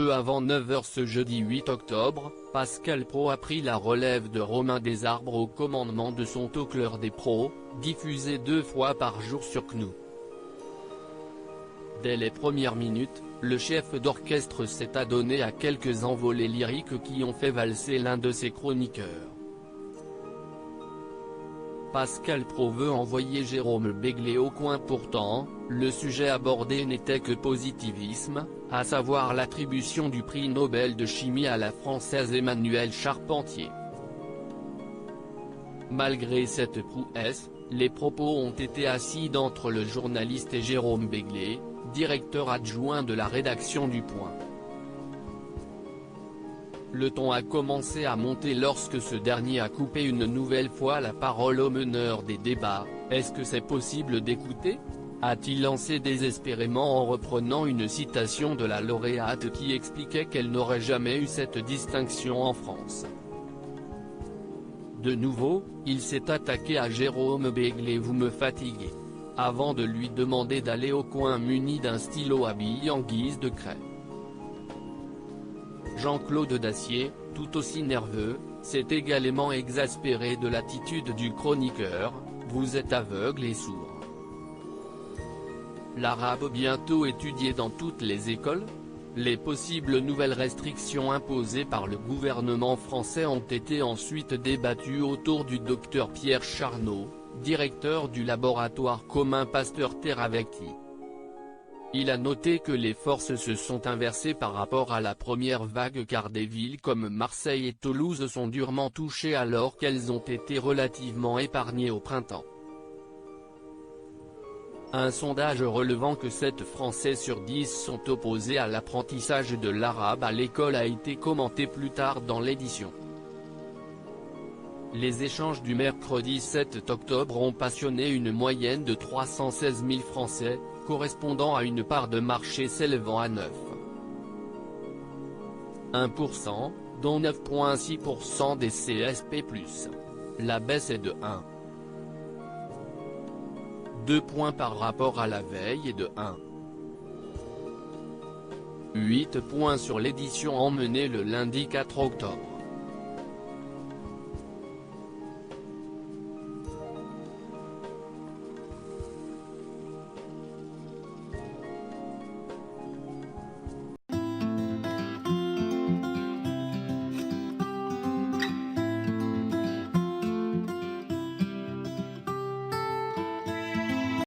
Peu avant 9 h ce jeudi 8 octobre, Pascal Praud a pris la relève de Romain Desarbres au commandement de son talk L'heure des pros, diffusé 2 fois par jour sur CNU. Dès les premières minutes, le chef d'orchestre s'est adonné à quelques envolées lyriques qui ont fait valser l'un de ses chroniqueurs. Pascal Praud veut envoyer Jérôme Béglé au coin. Pourtant, le sujet abordé n'était que positivisme, à savoir l'attribution du prix Nobel de chimie à la Française Emmanuelle Charpentier. Malgré cette prouesse, les propos ont été acides entre le journaliste et Jérôme Béglé, directeur adjoint de la rédaction du Point. Le ton a commencé à monter lorsque ce dernier a coupé une nouvelle fois la parole au meneur des débats. « Est-ce que c'est possible d'écouter ?» a-t-il lancé désespérément en reprenant une citation de la lauréate qui expliquait qu'elle n'aurait jamais eu cette distinction en France. De nouveau, il s'est attaqué à Jérôme Béglé. « Vous me fatiguez », avant de lui demander d'aller au coin muni d'un stylo à billes en guise de craie. Jean-Claude Dacier, tout aussi nerveux, s'est également exaspéré de l'attitude du chroniqueur. « Vous êtes aveugle et sourd. L'arabe bientôt étudié dans toutes les écoles ? Les possibles nouvelles restrictions imposées par le gouvernement français ont été ensuite débattues autour du docteur Pierre Charnot, directeur du laboratoire commun Pasteur-Terravecti. Il a noté que les forces se sont inversées par rapport à la première vague car des villes comme Marseille et Toulouse sont durement touchées alors qu'elles ont été relativement épargnées au printemps. Un sondage relevant que 7 Français sur 10 sont opposés à l'apprentissage de l'arabe à l'école a été commenté plus tard dans l'édition. Les échanges du mercredi 7 octobre ont passionné une moyenne de 316 000 Français, correspondant à une part de marché s'élevant à 9,1%, dont 9,6% des CSP+. La baisse est de 1,2 points par rapport à la veille et de 1,8 points sur l'édition emmenée le lundi 4 octobre.